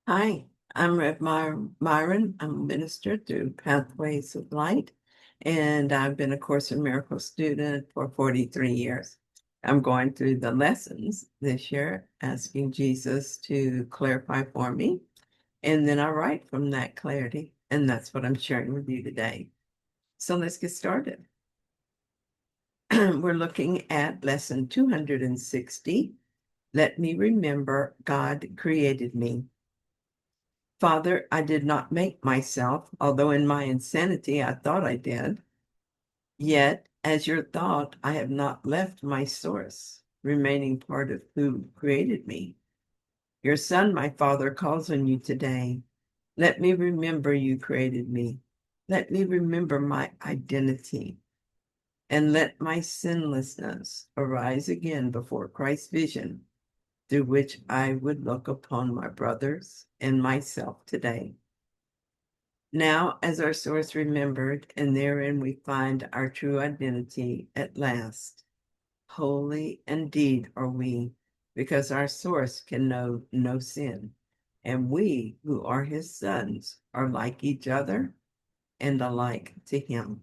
Hi, I'm Myron. I'm a minister through Pathways of Light, and I've been a Course in Miracles student for 43 years. I'm going through the lessons this year, asking Jesus to clarify for me, and then I write from that clarity, and that's what I'm sharing with you today. So let's get started. We're looking at lesson 260. Let me remember God created me. Father, I did not make myself, although in my insanity I thought I did. Yet, as your thought, I have not left my source, remaining part of who created me. Your son, my Father, calls on you today. Let me remember you created me. Let me remember my identity, and let my sinlessness arise again before Christ's vision, through which I would look upon my brothers and myself today. Now, as our source remembered, and therein we find our true identity at last. Holy indeed are we, because our source can know no sin, and we who are his sons are like each other and alike to him.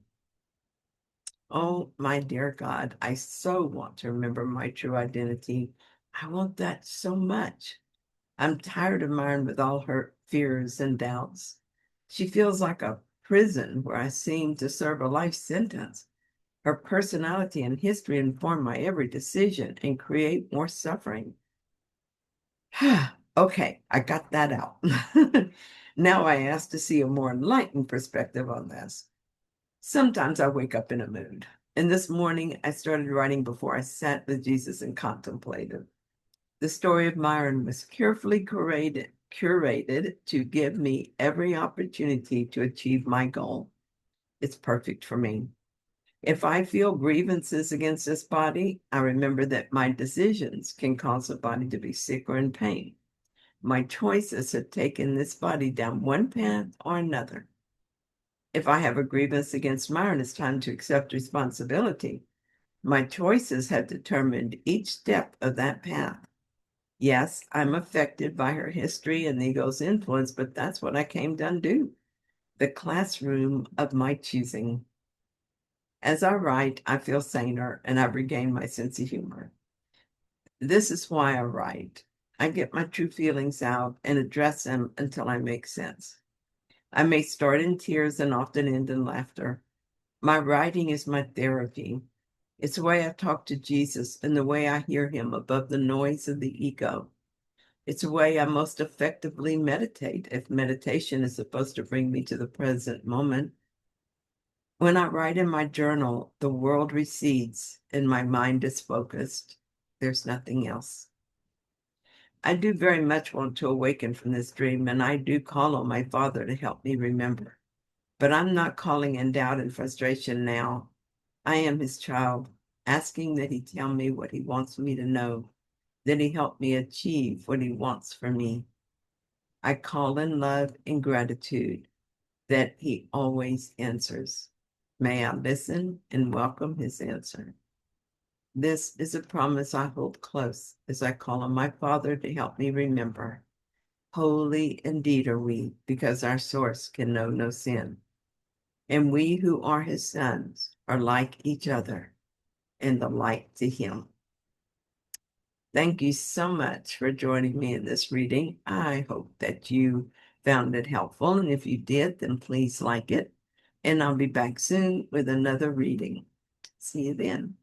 Oh, my dear God, I so want to remember my true identity. I want that so much. I'm tired of Myron with all her fears and doubts. She feels like a prison where I seem to serve a life sentence. Her personality and history inform my every decision and create more suffering. Okay, I got that out. Now I ask to see a more enlightened perspective on this. Sometimes I wake up in a mood, and this morning I started writing before I sat with Jesus and contemplated. The story of Myron was carefully curated to give me every opportunity to achieve my goal. It's perfect for me. If I feel grievances against this body, I remember that my decisions can cause the body to be sick or in pain. My choices have taken this body down one path or another. If I have a grievance against Myron, it's time to accept responsibility. My choices have determined each step of that path. Yes, I'm affected by her history and the ego's influence, but that's what I came to undo. The classroom of my choosing. As I write, I feel saner and I've regained my sense of humor. This is why I write. I get my true feelings out and address them until I make sense. I may start in tears and often end in laughter. My writing is my therapy. It's the way I talk to Jesus and the way I hear him above the noise of the ego. It's a way I most effectively meditate, if meditation is supposed to bring me to the present moment. When I write in my journal, the world recedes and my mind is focused. There's nothing else. I do very much want to awaken from this dream, and I do call on my Father to help me remember. But I'm not calling in doubt and frustration now. I am his child, asking that he tell me what he wants me to know, that he help me achieve what he wants for me. I call in love and gratitude that he always answers. May I listen and welcome his answer. This is a promise I hold close as I call on my Father to help me remember. Holy indeed are we, because our source can know no sin. And we who are his sons are like each other and the light to him. Thank you so much for joining me in this reading. I hope that you found it helpful. And if you did, then please like it. And I'll be back soon with another reading. See you then.